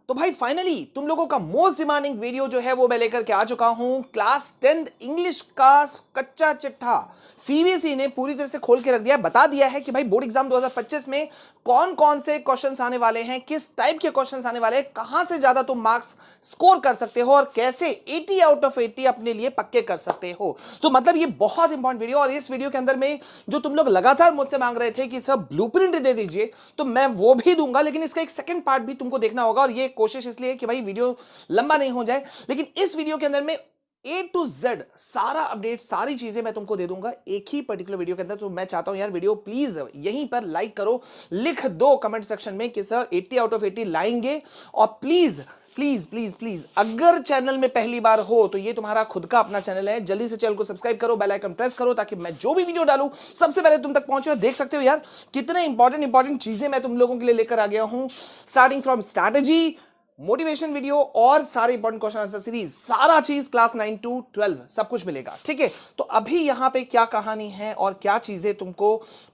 तो भाई फाइनली तुम लोगों का मोस्ट डिमांडिंग वीडियो जो है वो मैं लेकर के आ चुका हूं। क्लास 10th इंग्लिश का कच्चा चिट्ठा सीबीएसई ने पूरी तरह से खोल के रख दिया, बता दिया है कि भाई बोर्ड एग्जाम 2025 में कौन कौन से क्वेश्चंस आने वाले हैं, किस टाइप के क्वेश्चंस आने वाले हैं, कहां से ज्यादा तुम मार्क्स स्कोर कर सकते हो और कैसे 80 आउट ऑफ 80 अपने लिए पक्के कर सकते हो। तो मतलब ये बहुत इंपॉर्टेंट वीडियो, और इस वीडियो के अंदर में जो तुम लोग लगातार मुझसे मांग रहे थे कि सर ब्लूप्रिंट दे दीजिए, तो मैं वो भी दूंगा, लेकिन इसका एक सेकंड पार्ट भी तुमको देखना होगा। और ये कोशिश इसलिए कि भाई वीडियो लंबा नहीं हो जाए, लेकिन इस वीडियो के अंदर में A to Z सारा अपडेट, सारी चीजें मैं तुमको दे दूंगा एक ही पर्टिकुलर वीडियो के अंदर। तो मैं चाहता हूं यार वीडियो प्लीज यहीं पर लाइक करो, लिख दो कमेंट सेक्शन में कि सर 80 आउट ऑफ 80 लाएंगे। और प्लीज प्लीज प्लीज प्लीज अगर चैनल में पहली बार हो तो ये तुम्हारा खुद का अपना चैनल है, जल्दी से चैनल को सब्सक्राइब करो, बेल आइकन प्रेस करो, ताकि मैं जो भी वीडियो डालूं सबसे पहले तुम तक पहुंचे। देख सकते हो यार कितने इंपॉर्टेंट चीजें मैं तुम लोगों के लिए लेकर आ गया हूं, starting from strategy, motivation video और सारे इंपॉर्टेंट क्वेश्चन आंसर सीरीज, सारा चीज क्लास 9 to 12 सब कुछ मिलेगा। ठीक है, तो अभी यहां पे क्या कहानी है और क्या चीजें तुमको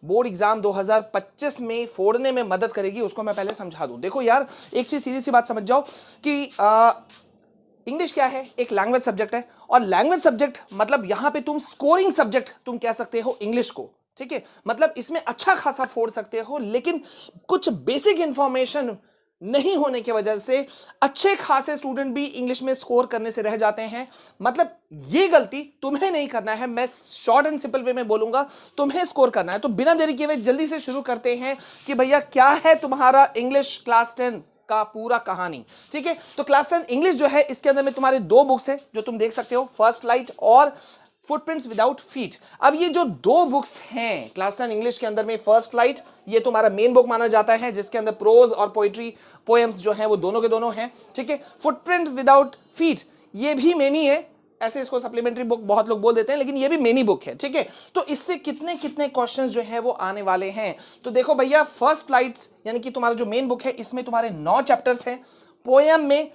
बोर्ड एग्जाम 2025 में फोड़ने में मदद करेगी उसको मैं पहले समझा दूं। देखो यार एक चीज सीधी सी बात समझ जाओ कि इंग्लिश क्या है, एक लैंग्वेज सब्जेक्ट है, और लैंग्वेज सब्जेक्ट मतलब यहां पे तुम स्कोरिंग सब्जेक्ट तुम कह सकते हो इंग्लिश को। ठीक है, मतलब इसमें अच्छा खासा फोड़ सकते हो, लेकिन कुछ बेसिक इंफॉर्मेशन नहीं होने की वजह से अच्छे खासे स्टूडेंट भी इंग्लिश में स्कोर करने से रह जाते हैं। मतलब ये गलती तुम्हें नहीं करना है, मैं शॉर्ट एंड सिंपल वे में बोलूंगा, तुम्हें स्कोर करना है। तो बिना देरी किए हुए जल्दी से शुरू करते हैं कि भैया क्या है तुम्हारा इंग्लिश क्लास 10 का पूरा कहानी। ठीक है, तो क्लास 10 इंग्लिश जो है इसके अंदर में तुम्हारे दो बुक्स है जो तुम देख सकते हो, फर्स्ट लाइट और फुटप्रिंट्स विदाउट फीट। अब ये जो दो बुक्स हैं क्लास 10 इंग्लिश के अंदर में, फर्स्ट लाइट ये तुम्हारा मेन बुक माना जाता है जिसके अंदर प्रोज और पोएट्री पोएम्स जो हैं वो दोनों के दोनों हैं। ठीक है, फुटप्रिंट विदाउट फीट ये भी मेनी है, ऐसे इसको सप्लीमेंट्री बुक बहुत लोग बोल देते हैं, लेकिन ये भी मेनी बुक है। ठीक है, तो इससे कितने कितने क्वेश्चंस जो हैं वो आने वाले हैं। तो देखो भैया फर्स्ट लाइट यानी कि तुम्हारा जो मेन बुक है इसमें तुम्हारे 9 चैप्टर्स हैं, पोएम में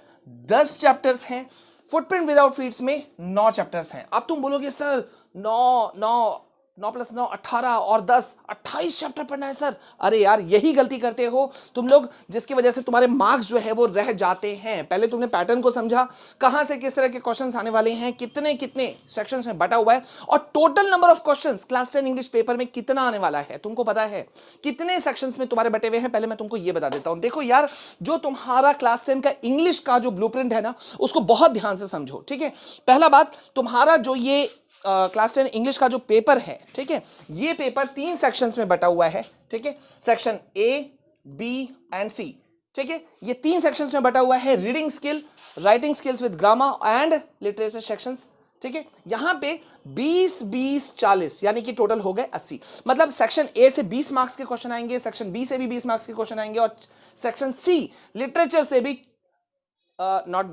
10 चैप्टर्स हैं, फुटप्रिंट विदाउट फीट्स में 9 चैप्टर्स हैं। अब तुम बोलोगे सर 9 + 9 18 और 10 28 चैप्टर पढ़ना है सर। अरे यार यही गलती करते हो तुम लोग, जिसकी वजह से तुम्हारे मार्क्स जो है वो रह जाते हैं। पहले तुमने पैटर्न को समझा, कहां से किस तरह के क्वेश्चंस आने वाले हैं, कितने कितने सेक्शंस में बटा हुआ है, और total number of questions class 10 English paper में कितना आने वाला है तुमको पता है, कितने सेक्शंस में तुम्हारे बटे हुए हैं। पहले मैं तुमको ये बता देता हूं। देखो यार जो तुम्हारा क्लास 10 का इंग्लिश का जो ब्लूप्रिंट है ना उसको बहुत ध्यान से समझो। ठीक है, पहला बात, तुम्हारा जो ये क्लास 10 इंग्लिश का जो पेपर है, ठीक है, ये पेपर 3 सेक्शंस में बटा हुआ है। ठीक है, section A, B and C। ठीक है, ये 3 सेक्शंस में बटा हुआ है, reading skill, writing skills with grammar and literature sections. ठीक है, यहां पे 20 40 यानी कि टोटल हो गए 80। मतलब सेक्शन A से 20 मार्क्स के क्वेश्चन आएंगे, सेक्शन B से भी 20 मार्क्स के क्वेश्चन आएंगे, और सेक्शन C लिटरेचर से भी नॉट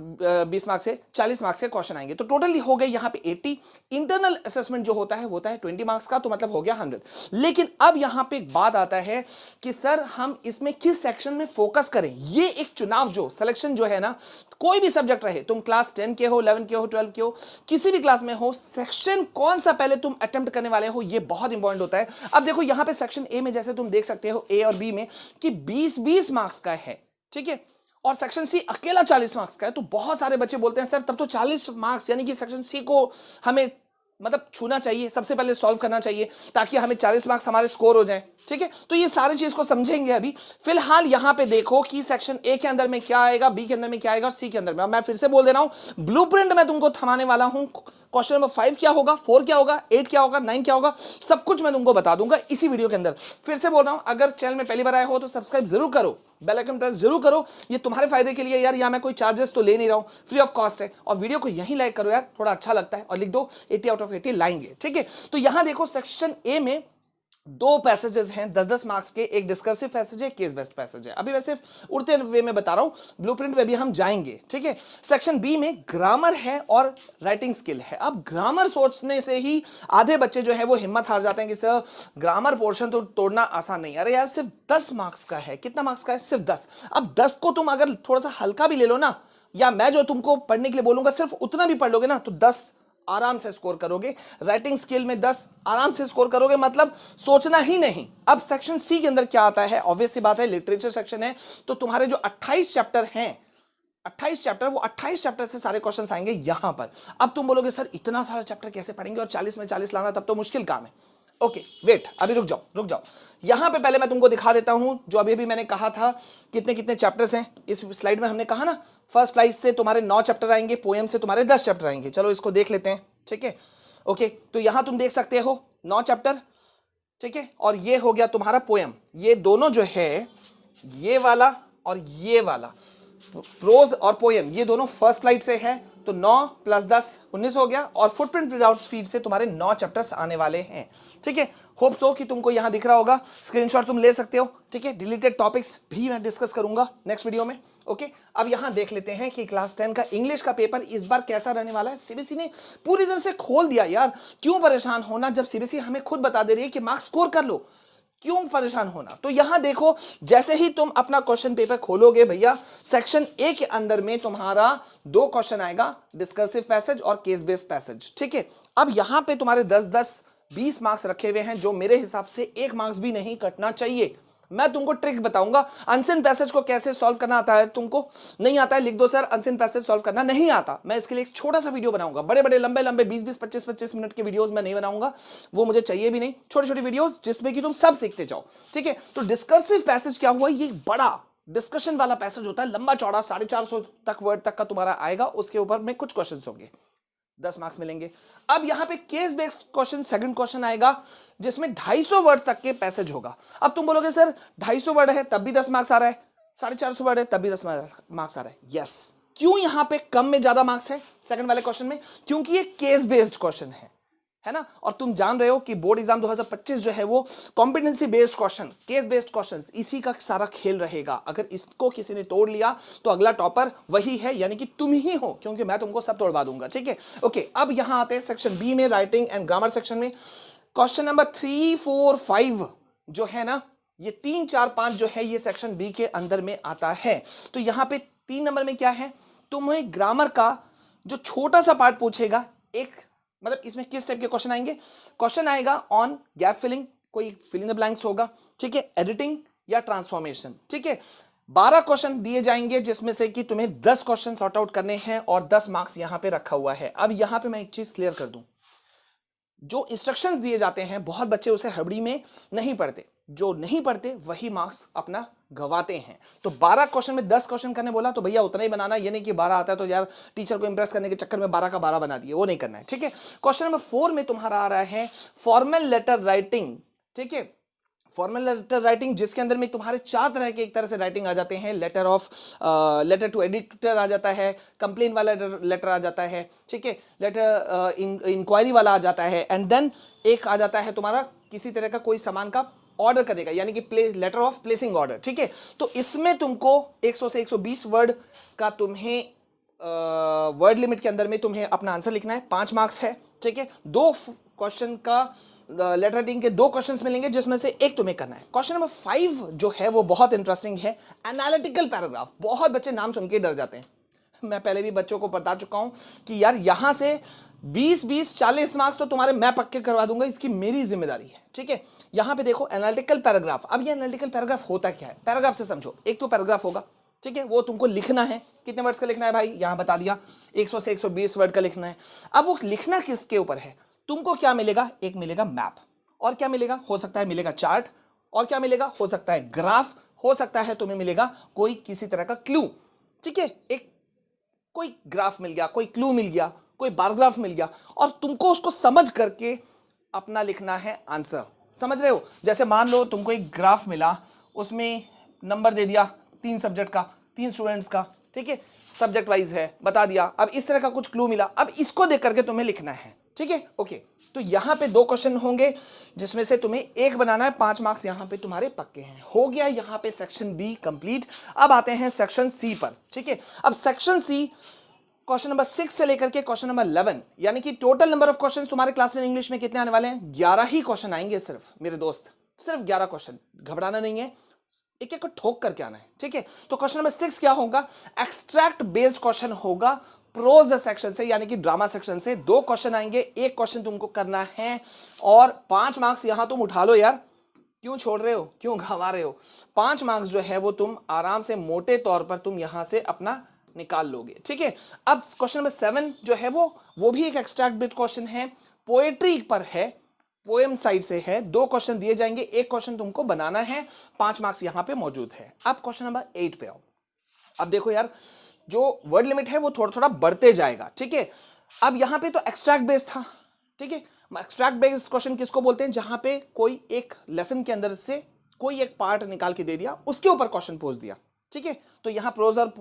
20 मार्क्स से 40 मार्क्स के क्वेश्चन आएंगे। तो टोटली हो गए यहां पे 80। इंटरनल असेसमेंट जो होता है वो होता है 20 मार्क्स का, तो मतलब हो गया 100। लेकिन अब यहां पे एक बात आता है कि सर हम इसमें किस सेक्शन में फोकस करें। ये एक चुनाव जो सिलेक्शन जो है ना, कोई भी सब्जेक्ट रहे, तुम क्लास 10 के हो, 11 के हो, 12 के हो, किसी भी क्लास में हो, सेक्शन कौन सा पहले तुम अटेम्प्ट करने वाले हो ये बहुत इंपॉर्टेंट होता है। अब देखो यहां पे सेक्शन ए में जैसे तुम देख सकते हो A और B में कि 20 मार्क्स का है। ठीक है, और सेक्शन सी अकेला 40 मार्क्स का है। तो बहुत सारे बच्चे बोलते हैं सर तब तो 40 मार्क्स यानी कि सेक्शन सी को हमें मतलब छूना चाहिए, सबसे पहले सॉल्व करना चाहिए ताकि हमें 40 मार्क्स हमारे स्कोर हो जाए। ठीक है, तो ये सारी चीज को समझेंगे अभी। फिलहाल यहां पे देखो कि सेक्शन ए के अंदर में क्या आएगा, बी के अंदर में क्या आएगा और सी के अंदर में। मैं फिर से बोल दे रहा हूं, ब्लूप्रिंट मैं तुमको थमाने वाला हूं। क्वेश्चन नंबर 5 क्या होगा, 4 क्या होगा, 8 क्या होगा, 9 क्या होगा, सब कुछ मैं तुमको बता दूंगा इसी वीडियो के अंदर। फिर से बोल रहा हूं, अगर चैनल में पहली बार आए हो तो सब्सक्राइब जरूर करो, बेल आइकन प्रेस जरूर करो, ये तुम्हारे फायदे के लिए यार। या मैं कोई चार्जेस तो ले नहीं रहा हूं, फ्री ऑफ कॉस्ट है। और वीडियो को यहीं लाइक करो यार, थोड़ा अच्छा लगता है, और लिख दो 80 आउट ऑफ 80 लाएंगे। ठीक है, तो यहां देखो सेक्शन ए में 2 पैसेजेस हैं 10-10 मार्क्स के, एक डिस्कर्सिव पैसेज है, केस बेस्ड पैसेज है। अभी वैसे उड़ते वे में बता रहा हूं, ब्लूप्रिंट में भी हम जाएंगे। ठीक है, सेक्शन बी में ग्रामर है और राइटिंग स्किल है। अब ग्रामर सोचने से ही आधे बच्चे जो है वो हिम्मत हार जाते हैं कि सर ग्रामर पोर्शन तो तोड़ना आसान नहीं। अरे यार सिर्फ 10 मार्क्स का है, कितना मार्क्स का है, सिर्फ 10। अब 10 को तुम अगर थोड़ा सा हल्का भी ले लो ना, या मैं जो तुमको पढ़ने के लिए बोलूंगा सिर्फ उतना भी पढ़ लोगे ना, तो 10 आराम से स्कोर करोगे। राइटिंग स्किल में 10 आराम से स्कोर करोगे, मतलब सोचना ही नहीं। अब सेक्शन सी के अंदर क्या आता है, ऑब्वियस सी बात है लिटरेचर सेक्शन है। तो तुम्हारे जो 28 चैप्टर हैं 28 चैप्टर, वो 28 चैप्टर से सारे क्वेश्चंस आएंगे यहां पर। अब तुम बोलोगे सर इतना सारा चैप्टर कैसे पढ़ेंगे और 40 में 40 लाना, तब तो मुश्किल काम है। ओके वेट, अभी रुक जाओ। यहां पे पहले मैं तुमको दिखा देता हूं जो अभी भी मैंने कहा था कितने कितने चैप्टर्स हैं इस स्लाइड में। हमने कहा ना फर्स्ट स्लाइड से तुम्हारे 9 चैप्टर आएंगे, पोएम से तुम्हारे 10 चैप्टर आएंगे। चलो इसको देख लेते हैं, ठीक है। ओके तो यहां तुम देख सकते हो 9 चैप्टर, ठीक है, और ये हो गया तुम्हारा पोएम। ये दोनों जो है, ये वाला और ये वाला, प्रोज और पोएम, ये दोनों फर्स्ट स्लाइड से है। तो 9 + 10 19 हो गया, और फुटप्रिंट विदाउट फीड से तुम्हारे 9 चैप्टर्स आने वाले हैं, ठीक है। होप सो कि तुमको यहां दिख रहा होगा, स्क्रीनशॉट तुम ले सकते हो, ठीक है। डिलीटेड टॉपिक्स भी मैं डिस्कस करूंगा नेक्स्ट वीडियो में। ओके अब यहां देख लेते हैं कि क्लास 10 का इंग्लिश का पेपर इस बार कैसा रहने वाला है। सीबीएसई ने पूरी तरह से खोल दिया यार, क्यों परेशान होना जब सीबीएसई हमें खुद बता दे रही है कि मार्क्स स्कोर कर लो, क्यों परेशान होना। तो यहां देखो, जैसे ही तुम अपना क्वेश्चन पेपर खोलोगे भैया, सेक्शन ए के अंदर में तुम्हारा 2 क्वेश्चन आएगा, डिस्कर्सिव पैसेज और केस बेस्ड पैसेज, ठीक है। अब यहां पे तुम्हारे 10-10 20 मार्क्स रखे हुए हैं, जो मेरे हिसाब से 1 मार्क्स भी नहीं कटना चाहिए। मैं तुमको ट्रिक बताऊंगा, अनसीन पैसेज को कैसे सॉल्व करना आता है। तुमको नहीं आता है लिख दो सर अनसीन पैसेज सॉल्व करना नहीं आता, मैं इसके लिए एक छोटा सा वीडियो बनाऊंगा। बड़े बड़े लंबे लंबे 20-20 25-25 मिनट के वीडियोस मैं नहीं बनाऊंगा, वो मुझे चाहिए भी नहीं। छोटी छोटी वीडियोस जिसमें कि तुम सब सीखते जाओ, ठीक है। तो डिस्कर्सिव पैसेज क्या हुआ, ये बड़ा डिस्कशन वाला पैसेज होता है, लंबा चौड़ा 450 तक वर्ड तक का तुम्हारा आएगा, उसके ऊपर में कुछ क्वेश्चन होंगे, 10 मार्क्स मिलेंगे। अब यहां पे case based question, second question आएगा जिसमें 250 वर्ड तक के पैसेज होगा। अब तुम बोलोगे सर 250 वर्ड है तब भी 10 मार्क्स आ रहा है, 450 वर्ड है तब भी 10 मार्क्स आ रहा है। यस, क्यों यहां पे कम में ज्यादा मार्क्स है सेकंड वाले क्वेश्चन में, क्योंकि ये केस बेस्ड क्वेश्चन है ना। और तुम जान रहे हो कि बोर्ड एग्जाम 2025 जो है वो competency based question, case based questions, इसी का सारा खेल रहेगा। अगर इसको किसी ने तोड़ लिया तो अगला टॉपर वही है, यानी कि तुम ही हो, क्योंकि मैं तुमको सब तोड़वा दूंगा, ठीक है। ओके अब यहां आते हैं सेक्शन बी में, राइटिंग एंड ग्रामर सेक्शन में। क्वेश्चन नंबर 3, 4, 5 जो है ना, ये 3, 4, 5 जो है ये सेक्शन बी के अंदर में आता है। तो यहां पे 3 नंबर में क्या है, तुम्हें ग्रामर का जो छोटा सा पार्ट पूछेगा, एक मतलब इसमें किस टाइप के क्वेश्चन आएंगे, क्वेश्चन आएगा ऑन गैप फिलिंग, कोई फिलिंग द ब्लैंक्स होगा, ठीक है, एडिटिंग या ट्रांसफॉर्मेशन, ठीक है। 12 क्वेश्चन दिए जाएंगे जिसमें से कि तुम्हें 10 क्वेश्चन सॉर्ट आउट करने हैं और 10 मार्क्स यहां पे रखा हुआ है। अब यहां पे मैं एक चीज क्लियर कर दूं, जो इंस्ट्रक्शंस दिए जाते हैं बहुत बच्चे उसे हड़बड़ी में नहीं पढ़ते, जो नहीं पढ़ते वही मार्क्स अपना गवाते हैं। तो 12 क्वेश्चन में 10 क्वेश्चन करने बोला तो भैया उतना ही बनाना, ये नहीं कि 12 आता है तो यार टीचर को इंप्रेस करने के चक्कर में 12 का 12 बना दिए, वो नहीं करना है, ठीक है। क्वेश्चन नंबर 4 में तुम्हारा आ रहा है फॉर्मल लेटर राइटिंग, ठीक है। फॉर्मल लेटर राइटिंग जिसके अंदर में तुम्हारे 4 तरह के एक तरह से राइटिंग आ जाते हैं, लेटर टू एडिटर आ जाता है, कंप्लेन वाला लेटर आ जाता है, ठीक है, लेटर इंक्वायरी वाला आ जाता है, एंड देन एक आ जाता है तुम्हारा किसी तरह का कोई सामान का ऑर्डर करेगा, यानी कि लेटर ऑफ प्लेसिंग ऑर्डर, ठीक है। तो इसमें तुमको 100 से 120 वर्ड का तुम्हें वर्ड लिमिट के अंदर में तुम्हें अपना आंसर लिखना है, 5 मार्क्स है, ठीक है। 2 क्वेश्चन का लेटर राइटिंग के 2 क्वेश्चंस मिलेंगे जिसमें से एक तुम्हें करना है। क्वेश्चन नंबर 5 जो है वो बहुत इंटरेस्टिंग है, एनालिटिकल पैराग्राफ। बहुत बच्चे नाम सुन के डर जाते हैं, मैं पहले भी बच्चों को बता चुका हूं कि यार यहां से 20-20 40 मार्क्स तो तुम्हारे मैं पक्के करवा दूंगा, इसकी मेरी जिम्मेदारी है, ठीक है। यहां पे देखो एनालिटिकल पैराग्राफ। अब ये एनालिटिकल पैराग्राफ होता क्या है, पैराग्राफ से समझो, एक तो पैराग्राफ होगा, ठीक है, वो तुमको लिखना है। कितने वर्ड्स का लिखना है भाई, यहां बता दिया 100 से 120 वर्ड का लिखना है। अब वो लिखना किसके ऊपर है, तुमको क्या मिलेगा, एक मिलेगा मैप, और क्या मिलेगा, हो सकता है मिलेगा चार्ट, और क्या मिलेगा, हो सकता है ग्राफ, हो सकता है तुम्हें मिलेगा कोई किसी तरह का क्लू, ठीक है। एक कोई ग्राफ मिल गया, कोई क्लू मिल गया, कोई बार ग्राफ मिल गया, और तुमको उसको समझ करके अपना लिखना है आंसर। समझ रहे हो, जैसे मान लो तुमको एक ग्राफ मिला, उसमें नंबर दे दिया 3 सब्जेक्ट का, 3 स्टूडेंट्स का, ठीक है, सब्जेक्ट वाइज है, बता दिया। अब इस तरह का कुछ क्लू मिला, अब इसको देख करके तुम्हें लिखना है, ठीक है। ओके तो यहां पे 2 क्वेश्चन होंगे जिसमें से तुम्हें एक बनाना है, 5 मार्क्स यहां पे तुम्हारे पक्के हैं। हो गया यहां पे सेक्शन बी कंप्लीट। अब आते हैं सेक्शन सी पर, ठीक है। अब सेक्शन सी क्वेश्चन नंबर 6 से लेकर के क्वेश्चन नंबर 11, यानी कि टोटल नंबर ऑफ क्वेश्चंस तुम्हारे क्लास 10 इंग्लिश में कितने आने वाले हैं, 11 ही क्वेश्चन आएंगे सिर्फ मेरे दोस्त, सिर्फ 11 क्वेश्चन। घबराना नहीं है, एक एक को ठोक करके आना है, ठीक है। तो क्वेश्चन नंबर 6 क्या होगा, एक्सट्रैक्ट बेस्ड क्वेश्चन होगा प्रोज सेक्शन से, यानी कि ड्रामा सेक्शन से। 2 क्वेश्चन आएंगे, एक क्वेश्चन तुमको करना है और 5 मार्क्स यहां तुम उठा लो यार, क्यों छोड़ रहे हो, क्यों गंवा रहे हो। 5 मार्क्स जो है वो तुम आराम से मोटे तौर पर तुम यहां से अपना निकाल लोगे। ठीक है, अब क्वेश्चन नंबर 7 जो है वो भी एक एक्सट्रैक्ट बिट क्वेश्चन है, पोएट्री पर है, पोएम साइड से है। 2 क्वेश्चन दिए जाएंगे, एक क्वेश्चन तुमको बनाना है, 5 मार्क्स यहां पे मौजूद है। अब क्वेश्चन नंबर 8 पे आओ। अब देखो यार, जो वर्ड लिमिट है वो थोड़ा थोड़ा बढ़ते जाएगा। ठीक है, अब यहां पे तो एक्सट्रैक्ट बेस था। ठीक है, एक्सट्रैक्ट बेस्ड क्वेश्चन किसको बोलते हैं? जहां पे कोई एक लेसन के अंदर से कोई एक पार्ट निकाल के दे दिया, उसके ऊपर क्वेश्चन पोज दिया। ठीक है, तो यहां प्रोजर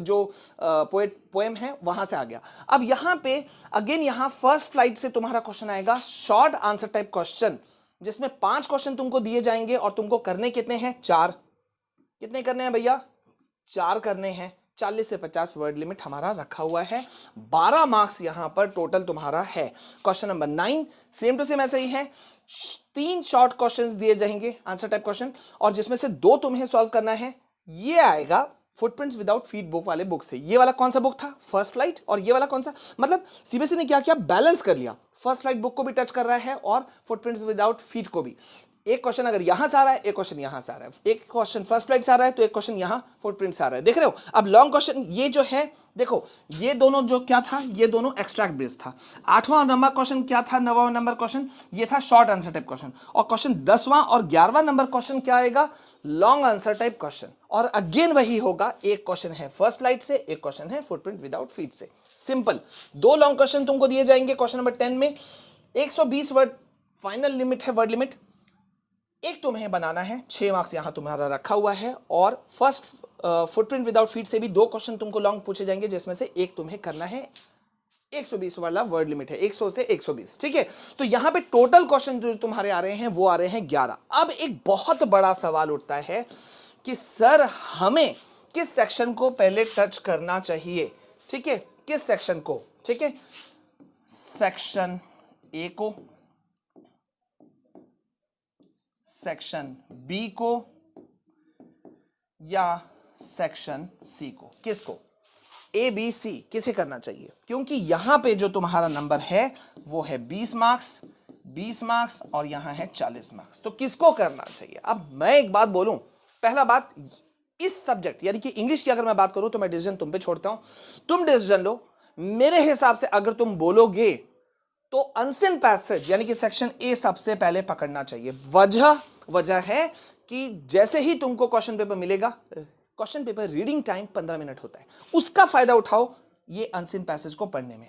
जो पोएम है वहां से आ गया। अब यहां पे अगेन यहां फर्स्ट फ्लाइट से तुम्हारा क्वेश्चन आएगा, शॉर्ट आंसर टाइप क्वेश्चन, जिसमें 5 क्वेश्चन तुमको दिए जाएंगे और तुमको करने कितने हैं? 4। कितने करने हैं भैया? 4 करने हैं। 40 से 50 वर्ड लिमिट हमारा रखा हुआ है। 12 मार्क्स यहां पर टोटल तुम्हारा है। Question number 9 same to same ऐसे ही है। 3 शॉर्ट क्वेश्चंस दिए जाएंगे, आंसर टाइप क्वेश्चन, और जिसमें से 2 तुम्हें सॉल्व करना है। ये आएगा फुटप्रिंट्स विदाउट फीट बुक वाले बुक से। ये वाला कौन सा बुक था? First flight. और ये वाला कौन सा? मतलब सीबीएसई ने क्या किया? बैलेंस कर लिया, फर्स्ट फ्लाइट बुक को भी टच कर रहा है और फुटप्रिंट्स विदाउट फीट को भी। एक क्वेश्चन अगर यहां से आ रहा है, एक क्वेश्चन यहां से आ रहा है, एक क्वेश्चन फर्स्ट फ्लाइट से आ रहा है तो एक क्वेश्चन यहां फुटप्रिंट से आ रहा है। देख रहे हो? अब लॉन्ग क्वेश्चन ये जो है, देखो ये दोनों जो क्या था, ये दोनों एक्सट्रैक्ट बेस्ड था। 8वां नंबर क्वेश्चन क्या था? 9वां नंबर क्वेश्चन ये था शॉर्ट आंसर टाइप क्वेश्चन। और क्वेश्चन 10वां और 11वां नंबर क्वेश्चन क्या आएगा? Long answer type question. और अगेन वही होगा, एक क्वेश्चन है फर्स्ट फ्लाइट से, एक क्वेश्चन है फुटप्रिंट विदाउट फीट से। सिंपल। 2 लॉन्ग क्वेश्चन तुमको दिए जाएंगे क्वेश्चन नंबर 10 में। 120 वर्ड फाइनल लिमिट है, वर्ड लिमिट। एक तुम्हें बनाना है, 6 मार्क्स यहां तुम्हारा रखा हुआ है। और फर्स्ट फुटप्रिंट विदाउट फीट से भी 2 क्वेश्चन तुमको लॉन्ग पूछे जाएंगे, जिसमें से एक तुम्हें करना है। 120 वाला वर्ड लिमिट है, 100 से 120। ठीक है, तो यहां पे टोटल क्वेश्चन जो तुम्हारे आ रहे हैं वो आ रहे हैं 11। अब एक बहुत बड़ा सवाल उठता है कि सर हमें किस सेक्शन को पहले टच करना चाहिए? ठीक है, किस सेक्शन को? ठीक है, सेक्शन ए को, सेक्शन बी को, या सेक्शन सी को? किसको? ए बी सी किसे करना चाहिए? क्योंकि यहां पे जो तुम्हारा नंबर है वो है 20 मार्क्स, 20 मार्क्स और यहां है 40 मार्क्स। तो किसको करना चाहिए? अब मैं एक बात बोलूं, पहला बात, इस सब्जेक्ट यानी कि इंग्लिश की अगर मैं बात करूं तो मैं डिसीजन तुम पे छोड़ता हूं, तुम डिसीजन लो। मेरे हिसाब से अगर तुम बोलोगे तो अनसीन पैसेज यानी कि सेक्शन ए सबसे पहले पकड़ना चाहिए। वजह है कि जैसे ही तुमको क्वेश्चन पेपर मिलेगा, question paper reading time 15 minute होता है, उसका फायदा उठाओ ये अनसीन पैसेज को पढ़ने में।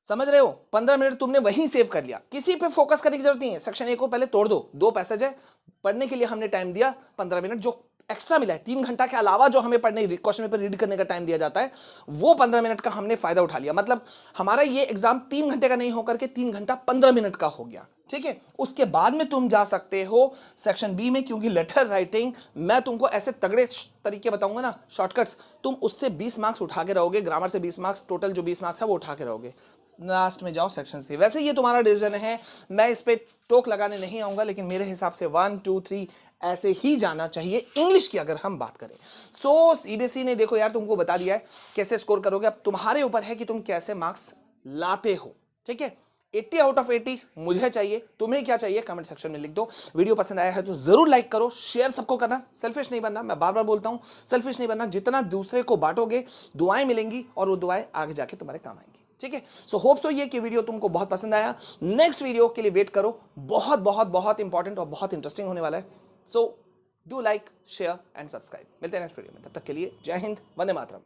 समझ रहे हो? 15 मिनट तुमने वहीं सेव कर लिया, किसी पे फोकस करने की जरूरत नहीं है। सेक्शन ए को पहले तोड़ दो, 2 पैसेज है, पढ़ने के लिए हमने टाइम दिया 15 मिनट, जो एक्स्ट्रा मिला है 3 घंटा के अलावा जो हमें पढ़ने क्वेश्चन पेपर रीड करने का टाइम दिया जाता है, वो 15 मिनट का हमने फायदा उठा लिया। मतलब हमारा ये एग्जाम 3 घंटे का नहीं होकर के 3 घंटा 15 मिनट का हो गया। ठीक है, उसके बाद में तुम जा सकते हो सेक्शन बी में, क्योंकि लेटर राइटिंग मैं तुमको ऐसे तगड़े तरीके बताऊंगा ना, शॉर्टकट्स, तुम उससे 20 मार्क्स उठा के रहोगे। ग्रामर से 20 मार्क्स, टोटल जो 20 मार्क्स है वो उठा के रहोगे। लास्ट में जाओ सेक्शन सी। वैसे ये तुम्हारा डिसीजन है, मैं इस पे टोक लगाने नहीं आऊंगा, लेकिन मेरे हिसाब से 1 2 3 ऐसे ही जाना चाहिए इंग्लिश की अगर हम बात करें। सो सीबीएसई ने देखो यार तुमको बता दिया है कैसे स्कोर करोगे। अब तुम्हारे ऊपर है कि तुम कैसे मार्क्स लाते हो। ठीक है, 80 आउट ऑफ 80 मुझे चाहिए। तुम्हें क्या चाहिए कमेंट सेक्शन में लिख दो। वीडियो पसंद आया है तो जरूर लाइक करो, शेयर सबको करना। सेल्फिश नहीं बनना, मैं बार बार बोलता हूं, सेल्फिश नहीं बनना। जितना दूसरे को बांटोगे दुआएं मिलेंगी और वो दुआएं आगे जाके तुम्हारे काम आएंगी। ठीक है, सो होप सो ये कि वीडियो तुमको बहुत पसंद आया। नेक्स्ट वीडियो के लिए वेट करो, बहुत बहुत बहुत इंपॉर्टेंट और बहुत इंटरेस्टिंग होने वाला है। So do like, share and subscribe. मिलते हैं नेक्स्ट वीडियो में, तब तक के लिए जय हिंद, वंदे मातरम।